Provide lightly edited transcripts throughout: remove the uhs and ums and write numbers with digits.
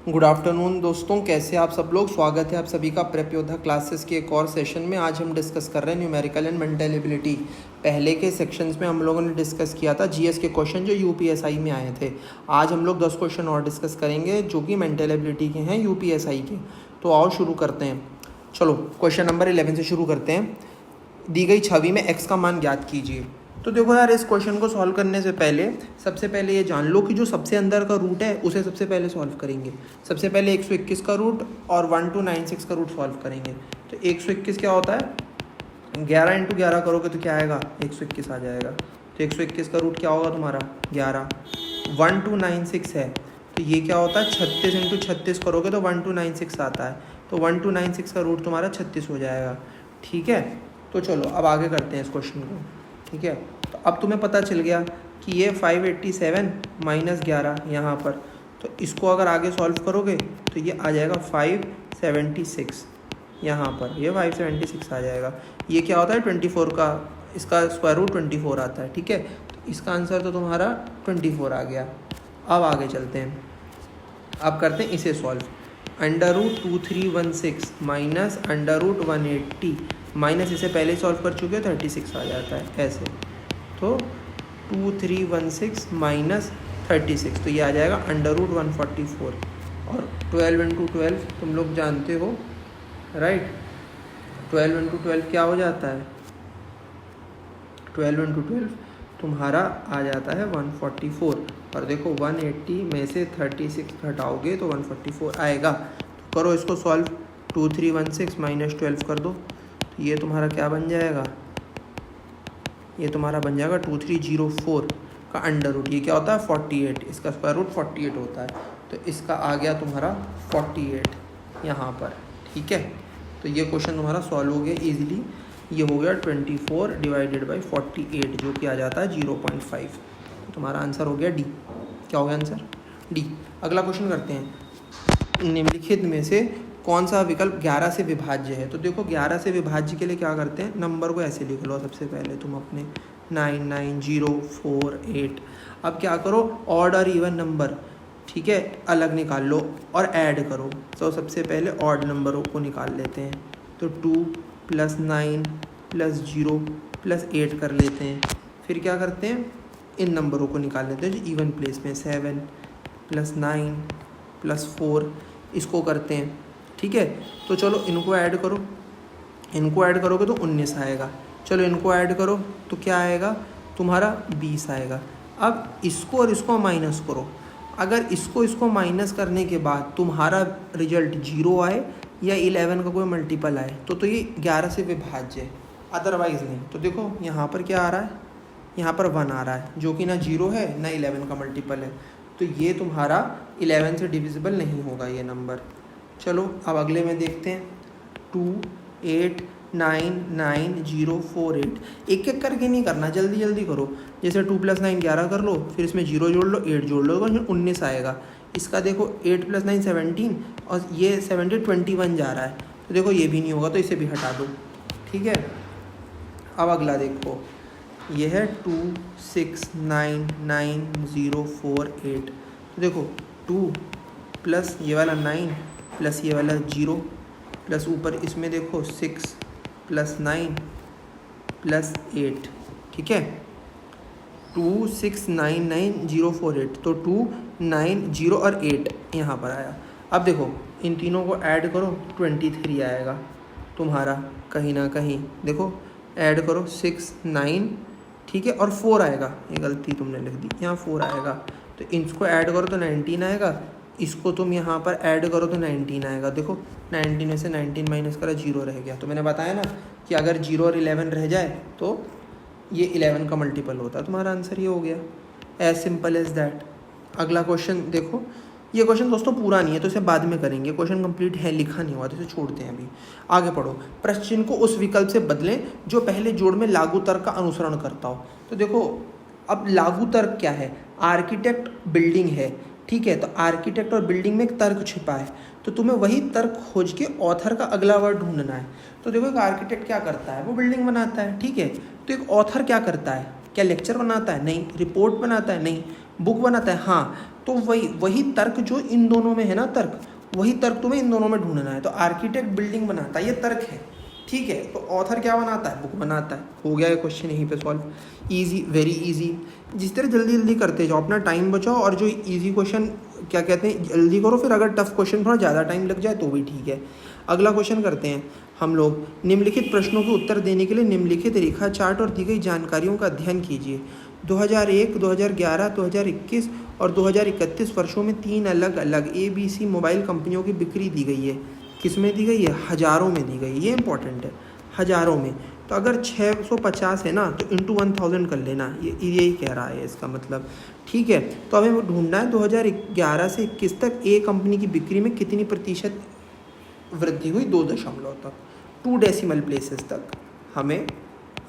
Good afternoon दोस्तों, कैसे आप सब लोग। स्वागत है आप सभी का प्रेप योद्धा क्लासेस के एक और सेशन में। आज हम डिस्कस कर रहे हैं न्यूमेरिकल एंड मेंटल एबिलिटी। पहले के सेक्शंस में हम लोगों ने डिस्कस किया था जीएस के क्वेश्चन जो यूपीएसआई में आए थे। आज हम लोग 10 क्वेश्चन और डिस्कस करेंगे जो कि मेंटल एबिलिटी के हैं यूपीएसआई के। तो आओ शुरू करते हैं। चलो क्वेश्चन नंबर 11 से शुरू करते हैं। दी गई छवि में एक्स का मान ज्ञात कीजिए। तो देखो यार, इस क्वेश्चन को सॉल्व करने से पहले सबसे पहले ये जान लो कि जो सबसे अंदर का रूट है उसे सबसे पहले सॉल्व करेंगे। सबसे पहले 121 का रूट और 1296 का रूट सॉल्व करेंगे। तो 121 क्या होता है, 11 इंटू 11 करोगे तो क्या आएगा, 121 आ जाएगा। तो 121 का रूट क्या होगा तुम्हारा, 11। 1296 है तो ये क्या होता है, 36 इंटू 36 करोगे तो 1296 आता है। तो 1296 का रूट तुम्हारा 36 हो जाएगा। ठीक है, तो चलो अब आगे करते हैं इस क्वेश्चन को। ठीक है, तो अब तुम्हें पता चल गया कि ये 587 माइनस 11 यहाँ पर, तो इसको अगर आगे सॉल्व करोगे तो ये आ जाएगा 576 यहाँ पर, ये 576 आ जाएगा। ये क्या होता है 24 का, इसका स्क्वायर रूट 24 आता है। ठीक है, तो इसका आंसर तो तुम्हारा 24 आ गया। अब आगे चलते हैं, अब करते हैं इसे सॉल्व। √2316 माइनस √180 माइनस, इसे पहले सॉल्व कर चुके हो, 36 आ जाता है ऐसे। तो 2316 माइनस 36, तो ये आ जाएगा √144। और 12 इंटू 12 तुम लोग जानते हो, राइट। 12 इंटू 12 क्या हो जाता है, 12 इंटू 12 तुम्हारा आ जाता है 144। और देखो 180 में से 36 घटाओगे तो 144 आएगा। तो करो इसको सॉल्व, 2316 माइनस 12 कर दो, तो ये तुम्हारा क्या बन जाएगा, ये तुम्हारा बन जाएगा 2304 का अंडर रूट, ये क्या होता है 48, इसका स्क्वायर रूट 48 होता है। तो इसका आ गया तुम्हारा 48 यहाँ पर। ठीक है, तो ये क्वेश्चन तुम्हारा सॉल्व हो गया ईजिली। ये हो गया 24 डिवाइडेड बाई 48 जो कि आ जाता है 0.5। तो तुम्हारा आंसर हो गया डी। क्या हो गया आंसर, डी। अगला क्वेश्चन करते हैं। निम्नलिखित में से कौन सा विकल्प 11 से विभाज्य है। तो देखो 11 से विभाज्य के लिए क्या करते हैं, नंबर को ऐसे लिख लो सबसे पहले तुम अपने 99048। अब क्या करो, ऑड और इवन नंबर, ठीक है, अलग निकाल लो और ऐड करो। तो सबसे पहले ऑड नंबरों को निकाल लेते हैं। तो 2 + 9 + 0 + 8 कर लेते हैं। फिर क्या करते हैं, इन नंबरों को निकाल लेते हैं जो इवन प्लेस में, 7 + 9 + 4 इसको करते हैं। ठीक है, तो चलो इनको ऐड करो, इनको ऐड करोगे तो 19 आएगा। चलो इनको ऐड करो तो क्या आएगा तुम्हारा 20 आएगा। अब इसको और इसको माइनस करो। अगर इसको माइनस करने के बाद तुम्हारा रिजल्ट 0 आए या 11 का कोई मल्टीपल आए तो ये 11 से विभाज्य है, अदरवाइज़ नहीं। तो देखो यहाँ पर क्या आ रहा है, यहाँ पर 1 आ रहा है जो कि ना 0 है ना 11 का मल्टीपल है, तो ये तुम्हारा 11 से डिविजिबल नहीं होगा ये नंबर। चलो अब अगले में देखते हैं, 2899048। एक एक करके नहीं करना, जल्दी जल्दी करो। जैसे 2 + 9 11 कर लो, फिर इसमें 0 जोड़ लो, 8 जोड़ लो, तो 19 आएगा। इसका देखो 8 + 9 17 और ये 17 21 जा रहा है, तो देखो ये भी नहीं होगा, तो इसे भी हटा दो। ठीक है, अब अगला देखो, ये है 2699048। तो देखो 2 प्लस ये वाला 9 प्लस ये वाला 0 प्लस ऊपर इसमें देखो 6 + 9 + 8। ठीक है, 2699048, तो 2 9 0 और 8 यहाँ पर आया। अब देखो इन तीनों को ऐड करो, 23 आएगा तुम्हारा कहीं ना कहीं। देखो ऐड करो 6 9, ठीक है, और 4 आएगा, ये गलती तुमने लिख दी, यहाँ 4 आएगा। तो इसको ऐड करो तो 19 आएगा, इसको तुम यहाँ पर ऐड करो तो 19 आएगा। देखो 19 में से 19 माइनस करा, 0 रह गया। तो मैंने बताया ना कि अगर 0 और 11 रह जाए तो ये 11 का मल्टीपल होता है। तुम्हारा आंसर ये हो गया, एज सिंपल एज दैट। अगला क्वेश्चन देखो, ये क्वेश्चन दोस्तों पूरा नहीं है तो इसे बाद में करेंगे, क्वेश्चन कंप्लीट है, लिखा नहीं हुआ तो इसे छोड़ते हैं अभी। आगे पढ़ो, प्रश्न चिन्ह को उस विकल्प से बदलें जो पहले जोड़ में लागू तर्क का अनुसरण करता हो। तो देखो अब लागू तर्क क्या है, आर्किटेक्ट बिल्डिंग है, ठीक है, तो आर्किटेक्ट और बिल्डिंग में एक तर्क छिपा है, तो तुम्हें वही तर्क खोज के ऑथर का अगला वर्ड ढूंढना है। तो देखो एक आर्किटेक्ट क्या करता है, वो बिल्डिंग बनाता है, ठीक है, तो एक ऑथर क्या करता है, क्या लेक्चर बनाता है? नहीं। रिपोर्ट बनाता है? नहीं। बुक बनाता है? हाँ। तो वही तर्क जो इन दोनों में है ना, तर्क, वही तर्क तुम्हें इन दोनों में ढूंढना है। तो आर्किटेक्ट बिल्डिंग बनाता है, ये तर्क है, ठीक है। तो ऑथर क्या बनाता है? बुक बनाता है। हो गया ये क्वेश्चन यहीं पे सॉल्व। Easy, very easy. जिस तरह जल्दी जल्दी करते जाओ, अपना टाइम बचाओ, और जो इजी क्वेश्चन क्या कहते हैं जल्दी करो, फिर अगर टफ क्वेश्चन थोड़ा ज़्यादा टाइम लग जाए तो भी ठीक है। अगला क्वेश्चन करते हैं हम लोग। निम्नलिखित प्रश्नों के उत्तर देने के लिए निम्नलिखित रेखा चार्ट और दी गई जानकारियों का अध्ययन कीजिए। 2001, 2011, 2021 और 2031 वर्षों में 3 अलग अलग ABC मोबाइल कंपनियों की बिक्री दी गई है। किस में दी गई है? हज़ारों में दी गई है। ये इंपॉर्टेंट है, हज़ारों में। तो अगर 650 है ना, तो इंटू 1000 कर लेना, ये यही कह रहा है इसका मतलब, ठीक है। तो हमें वो ढूंढना है 2011 से 21 तक ए कंपनी की बिक्री में कितनी प्रतिशत वृद्धि हुई, 2 दशमलव तक, 2 डेसिमल प्लेसेस तक हमें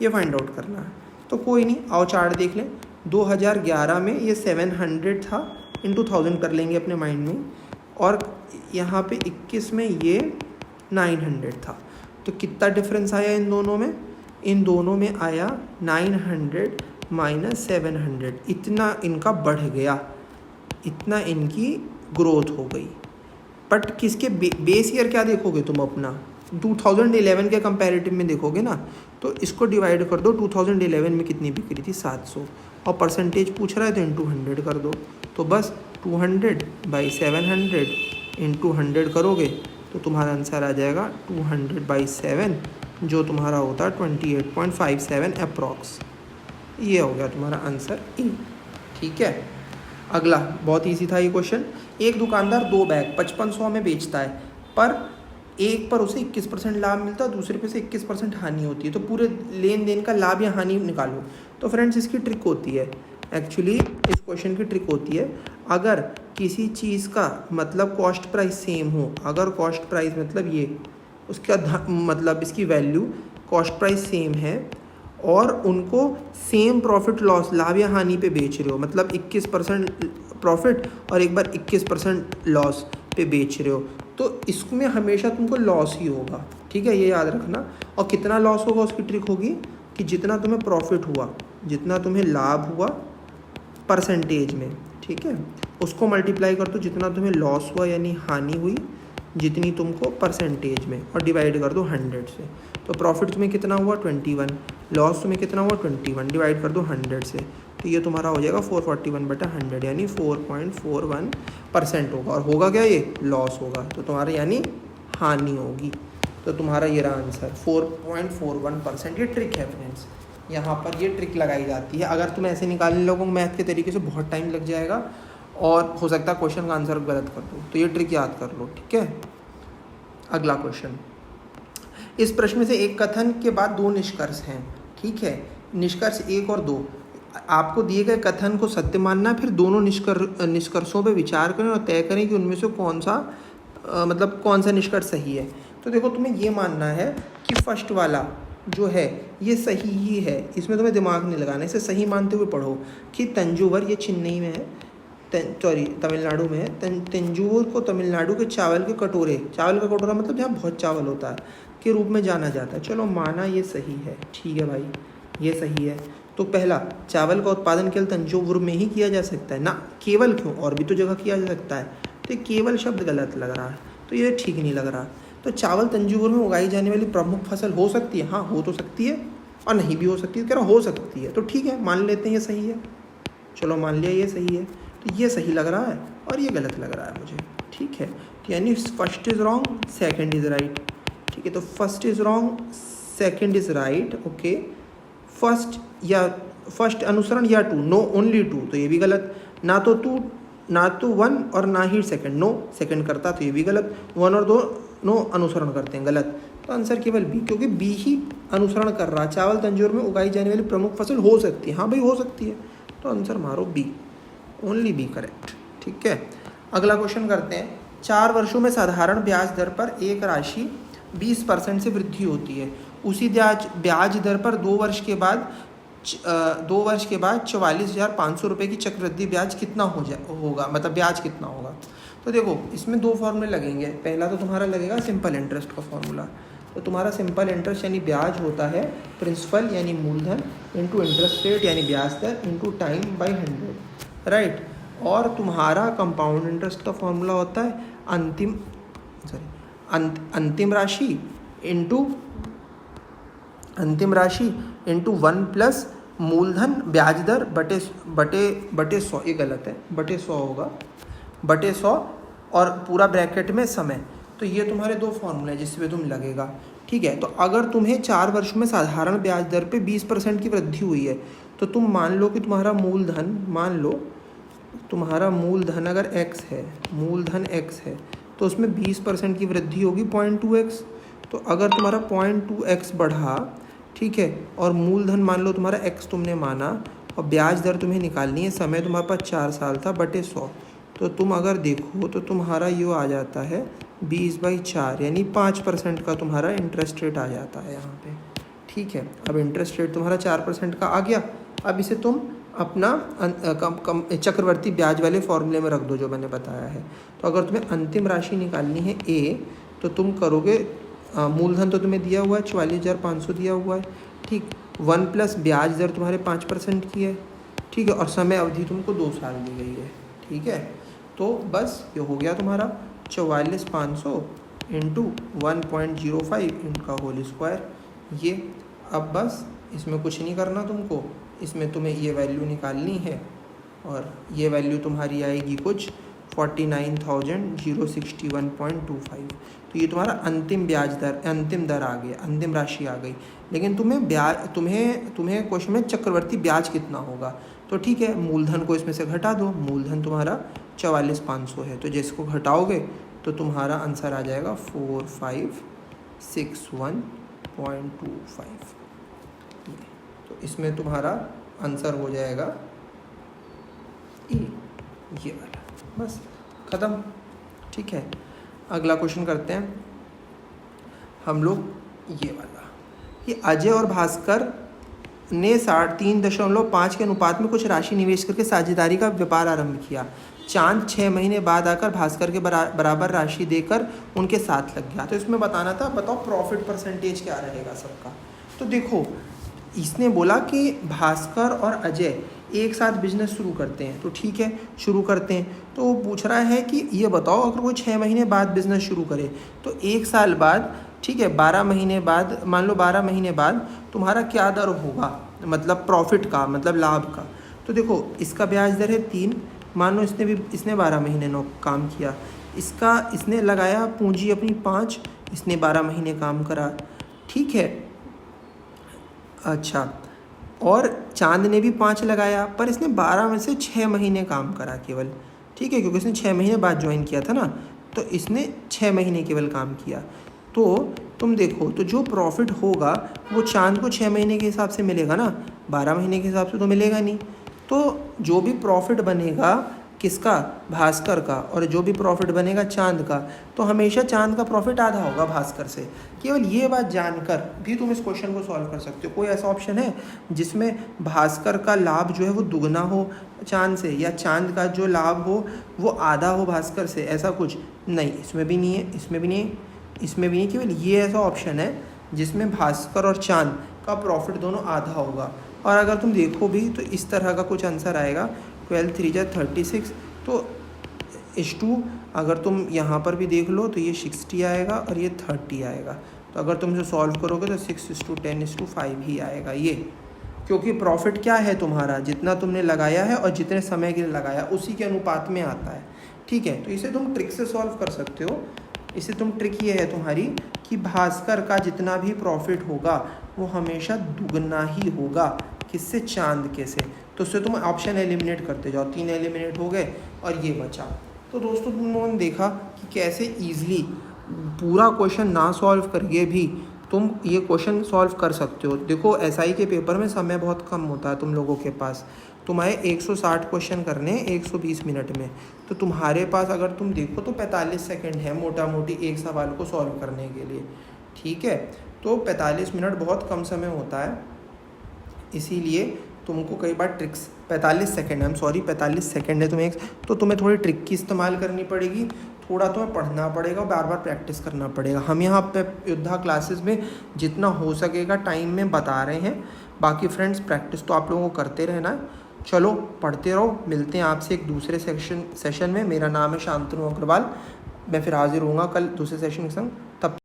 ये फाइंड आउट करना है। तो कोई नहीं, आओ चार्ट देख लें। 2011 में ये 700 था, इंटू 1000 कर लेंगे अपने माइंड में, और यहाँ पे 21 में ये 900 था। तो कितना डिफरेंस आया इन दोनों में? इन दोनों में आया 900 माइनस 700, इतना इनका बढ़ गया, इतना इनकी ग्रोथ हो गई। बट किसके बेस ईयर क्या देखोगे तुम अपना? 2011 के कंपैरेटिव में देखोगे ना, तो इसको डिवाइड कर दो। 2011 में कितनी बिक्री थी? 700, और परसेंटेज पूछ रहा है तो इंटू 100 कर दो। तो बस 200 बाई 700 इंटू 100 करोगे तो तुम्हारा आंसर आ जाएगा 200 बाई 7, जो तुम्हारा होता है 28.57 अप्रॉक्स। ये हो गया तुम्हारा आंसर ई, ठीक है। अगला बहुत इजी था ये क्वेश्चन। एक दुकानदार 2 बैग 5500 में बेचता है, पर एक पर उसे 21% लाभ मिलता है, दूसरे पे से 21% हानि होती है। तो पूरे लेन देन का लाभ या हानि निकालो। तो फ्रेंड्स इसकी ट्रिक होती है, एक्चुअली इस क्वेश्चन की ट्रिक होती है, अगर किसी चीज़ का मतलब कॉस्ट प्राइस सेम हो, अगर कॉस्ट प्राइस मतलब ये उसका मतलब इसकी वैल्यू कॉस्ट प्राइस सेम है और उनको सेम प्रॉफिट लॉस लाभ या हानि पे बेच रहे हो, मतलब 21% प्रॉफिट और एक बार 21% लॉस पे बेच रहे हो, तो इसमें हमेशा तुमको लॉस ही होगा, ठीक है, ये याद रखना। और कितना लॉस होगा उसकी ट्रिक होगी कि जितना तुम्हें प्रॉफिट हुआ, जितना तुम्हें लाभ हुआ परसेंटेज में, ठीक है, उसको मल्टीप्लाई कर दो जितना तुम्हें लॉस हुआ यानी हानि हुई जितनी तुमको परसेंटेज में, और डिवाइड कर दो 100 से। तो प्रॉफिट तुम्हें कितना हुआ 21, लॉस तुम्हें कितना हुआ 21, डिवाइड कर दो 100 से, तो ये तुम्हारा हो जाएगा 441/100 यानी 4.41% होगा। और होगा क्या? ये लॉस होगा, तो तुम्हारा यानी हानि होगी। तो तुम्हारा ये रहा आंसर 4.41%। ये ट्रिक है फ्रेंड्स, यहाँ पर ये ट्रिक लगाई जाती है। अगर तुम ऐसे निकालने लगो मैथ के तरीके से बहुत टाइम लग जाएगा और हो सकता है क्वेश्चन का आंसर गलत कर दो, तो ये ट्रिक याद कर लो, ठीक है। अगला क्वेश्चन, इस प्रश्न में से एक कथन के बाद 2 निष्कर्ष हैं, ठीक है। निष्कर्ष 1 और 2, आपको दिए गए कथन को सत्य मानना है, फिर दोनों निष्कर्षों पर विचार करें और तय करें कि उनमें से कौन सा निष्कर्ष सही है। तो देखो तुम्हें ये मानना है कि फर्स्ट वाला जो है ये सही ही है, इसमें तुम्हें दिमाग नहीं लगाना, इसे सही मानते हुए पढ़ो कि तंजौर, ये चेन्नई में है, तमिलनाडु में है, तंजौर को तमिलनाडु के चावल का कटोरा मतलब जहाँ बहुत चावल होता है के रूप में जाना जाता है। चलो माना ये सही है, ठीक है भाई, ये सही है। तो पहला, चावल का उत्पादन केवल तंजौर में ही किया जा सकता है ना, केवल क्यों, और भी तो जगह किया जा सकता है। तो केवल शब्द गलत लग रहा है, तो ये ठीक नहीं लग रहा। तो चावल तंजौर में उगाई जाने वाली प्रमुख फसल हो सकती है, हाँ हो तो सकती है और नहीं भी हो सकती है, कह रहा हो सकती है, तो ठीक है मान लेते हैं ये सही है। चलो मान लिया ये सही है, तो ये सही लग रहा है और ये गलत लग रहा है मुझे, ठीक है। तो यानी first is wrong, second is right, ठीक है। तो first is wrong, second is right, okay. First अनुसरण या 2, नो ओनली 2, तो ये भी गलत। ना तो 2 ना तो 1 और ना ही सेकंड, नो सेकंड करता तो ये भी गलत। 1 और 2 नो अनुसरण करते हैं, गलत। तो आंसर केवल बी, क्योंकि बी ही अनुसरण कर रहा है। चावल तंजौर में उगाई जाने वाली प्रमुख फसल हो सकती है, हाँ भाई हो सकती है, तो आंसर मारो बी, ओनली बी करेक्ट, ठीक है। अगला क्वेश्चन करते हैं। 4 वर्षों में साधारण ब्याज दर पर एक राशि 20% से वृद्धि होती है, उसी ब्याज दर पर 2 वर्ष के बाद 44,500 रुपये की चक्रवृद्धि ब्याज कितना होगा, मतलब ब्याज कितना होगा। तो देखो इसमें 2 फॉर्मूले लगेंगे। पहला तो तुम्हारा लगेगा सिंपल इंटरेस्ट का फॉर्मूला, तो तुम्हारा सिंपल इंटरेस्ट यानी ब्याज होता है प्रिंसिपल यानी मूलधन इंटू इंटरेस्ट रेट यानी ब्याज दर इंटू टाइम बाई 100, राइट। और तुम्हारा कंपाउंड इंटरेस्ट का फॉर्मूला होता है अंतिम राशि इंटू 1 प्लस मूलधन ब्याज दर बटे 100, ये गलत है, बटे 100 होगा, बटे 100 और पूरा ब्रैकेट में समय। तो ये तुम्हारे दो फॉर्मूले हैं जिसमें तुम लगेगा, ठीक है। तो अगर तुम्हें 4 वर्षों में साधारण ब्याज दर पे 20% की वृद्धि हुई है, तो तुम मान लो कि तुम्हारा मूलधन अगर x है, मूलधन x है, तो उसमें 20% की वृद्धि होगी 0.2x। तो अगर तुम्हारा 0.2x बढ़ा, ठीक है, और मूलधन मान लो तुम्हारा x तुमने माना और ब्याज दर तुम्हें निकालनी है, समय तुम्हारे पास 4 साल था, बटे 100, तो तुम अगर देखो तो तुम्हारा ये आ जाता है 20/4 यानी 5% का तुम्हारा इंटरेस्ट रेट आ जाता है यहाँ पे, ठीक है। अब इंटरेस्ट रेट तुम्हारा 4% का आ गया। अब इसे तुम अपना चक्रवर्ती ब्याज वाले फॉर्मूले में रख दो जो मैंने बताया है। तो अगर तुम्हें अंतिम राशि निकालनी है A, तो तुम करोगे, मूलधन तो तुम्हें दिया हुआ है 44,500 दिया हुआ है, ठीक, 1 प्लस ब्याज दर तुम्हारे 5% की है, ठीक है, और समय अवधि तुमको 2 साल दी गई है, ठीक है। तो बस ये हो गया तुम्हारा 44,500 इंटू 1.05 इनका होल स्क्वायर, ये। अब बस इसमें कुछ नहीं करना तुमको, इसमें तुम्हें ये वैल्यू निकालनी है और ये वैल्यू तुम्हारी आएगी कुछ 49,061.25। तो ये तुम्हारा अंतिम दर आ गया, अंतिम राशि आ गई। लेकिन तुम्हें क्वेश्चन में चक्रवर्ती ब्याज कितना होगा, तो ठीक है, मूलधन को इसमें से घटा दो। मूलधन तुम्हारा 44,500 है, तो जिसको घटाओगे तो तुम्हारा आंसर आ जाएगा 4561.25। तो इसमें तुम्हारा आंसर हो जाएगा ये वाला, बस ख़त्म, ठीक है। अगला क्वेश्चन करते हैं हम लोग, ये वाला। कि अजय और भास्कर ने 3.5 के अनुपात में कुछ राशि निवेश करके साझेदारी का व्यापार आरंभ किया। चांद 6 महीने बाद आकर भास्कर के बराबर राशि देकर उनके साथ लग गया। तो इसमें बताना था, बताओ प्रॉफिट परसेंटेज क्या रहेगा सबका। तो देखो, इसने बोला कि भास्कर और अजय एक साथ बिजनेस शुरू करते हैं, तो ठीक है, शुरू करते हैं। तो वो पूछ रहा है कि ये बताओ, अगर कोई 6 महीने बाद बिजनेस शुरू करे तो 1 साल बाद, ठीक है, 12 महीने बाद, मान लो 12 महीने बाद तुम्हारा क्या दर होगा, मतलब प्रॉफिट का, मतलब लाभ का। तो देखो, इसका ब्याज दर है 3, मान लो इसने 12 महीने काम किया, इसने लगाया पूंजी अपनी 5, इसने 12 महीने काम करा, ठीक है। अच्छा, और चांद ने भी 5 लगाया, पर इसने 12 में से 6 महीने काम करा केवल, ठीक है, क्योंकि इसने 6 महीने बाद ज्वाइन किया था ना, तो इसने 6 महीने केवल काम किया। तो तुम देखो, तो जो प्रॉफिट होगा वो चांद को 6 महीने के हिसाब से मिलेगा ना, 12 महीने के हिसाब से तो मिलेगा नहीं। तो जो भी प्रॉफिट बनेगा किसका, भास्कर का, और जो भी प्रॉफिट बनेगा चांद का, तो हमेशा चांद का प्रॉफिट आधा होगा भास्कर से। केवल ये बात जानकर भी तुम इस क्वेश्चन को सॉल्व कर सकते हो। कोई ऐसा ऑप्शन है जिसमें भास्कर का लाभ जो है वो दुगना हो चांद से, या चांद का जो लाभ हो वो आधा हो भास्कर से, ऐसा कुछ नहीं, इसमें भी नहीं है, इसमें भी नहीं है, इसमें भी नहीं। केवल ये ऐसा ऑप्शन है जिसमें भास्कर और चांद का प्रॉफिट दोनों आधा होगा। और अगर तुम देखो भी तो इस तरह का कुछ आंसर आएगा, 12 3 जा 36, तो H2 अगर तुम यहाँ पर भी देख लो तो ये 60 आएगा और ये 30 आएगा। तो अगर तुम इसे सॉल्व करोगे तो 6:10:5 ही आएगा ये, क्योंकि प्रॉफिट क्या है तुम्हारा, जितना तुमने लगाया है और जितने समय के लिए लगाया उसी के अनुपात में आता है, ठीक है। तो इसे तुम ट्रिक से सॉल्व कर सकते हो। इसे तुम ट्रिक ये है तुम्हारी कि भास्कर का जितना भी प्रॉफिट होगा वो हमेशा दुगना ही होगा, किससे, चांद के से। तो उससे तुम ऑप्शन एलिमिनेट करते जाओ, 3 एलिमिनेट हो गए और ये बचा। तो दोस्तों तुम लोगों ने देखा कि कैसे ईजिली पूरा क्वेश्चन ना सॉल्व करके भी तुम ये क्वेश्चन सॉल्व कर सकते हो। देखो एसआई के पेपर में समय बहुत कम होता है तुम लोगों के पास, तुम्हारे 160 क्वेश्चन करने 120 मिनट में, तो तुम्हारे पास अगर तुम देखो तो 45 सेकंड है मोटा मोटी एक सवाल को सॉल्व करने के लिए, ठीक है। तो 45 मिनट बहुत कम समय होता है, इसीलिए तुमको कई बार ट्रिक्स 45 सेकंड है, 45 सेकंड है तुम्हें, तो तुम्हें थोड़ी ट्रिक की इस्तेमाल करनी पड़ेगी, थोड़ा तुम्हें पढ़ना पड़ेगा, बार बार प्रैक्टिस करना पड़ेगा। हम यहाँ पे योद्धा क्लासेस में जितना हो सकेगा टाइम में बता रहे हैं। बाकी फ्रेंड्स प्रैक्टिस तो आप लोगों को करते रहना है। चलो पढ़ते रहो, मिलते हैं आपसे एक दूसरे सेशन में। मेरा नाम है शांतनु अग्रवाल। मैं फिर हाजिर होऊंगा कल दूसरे सेशन के संग। तब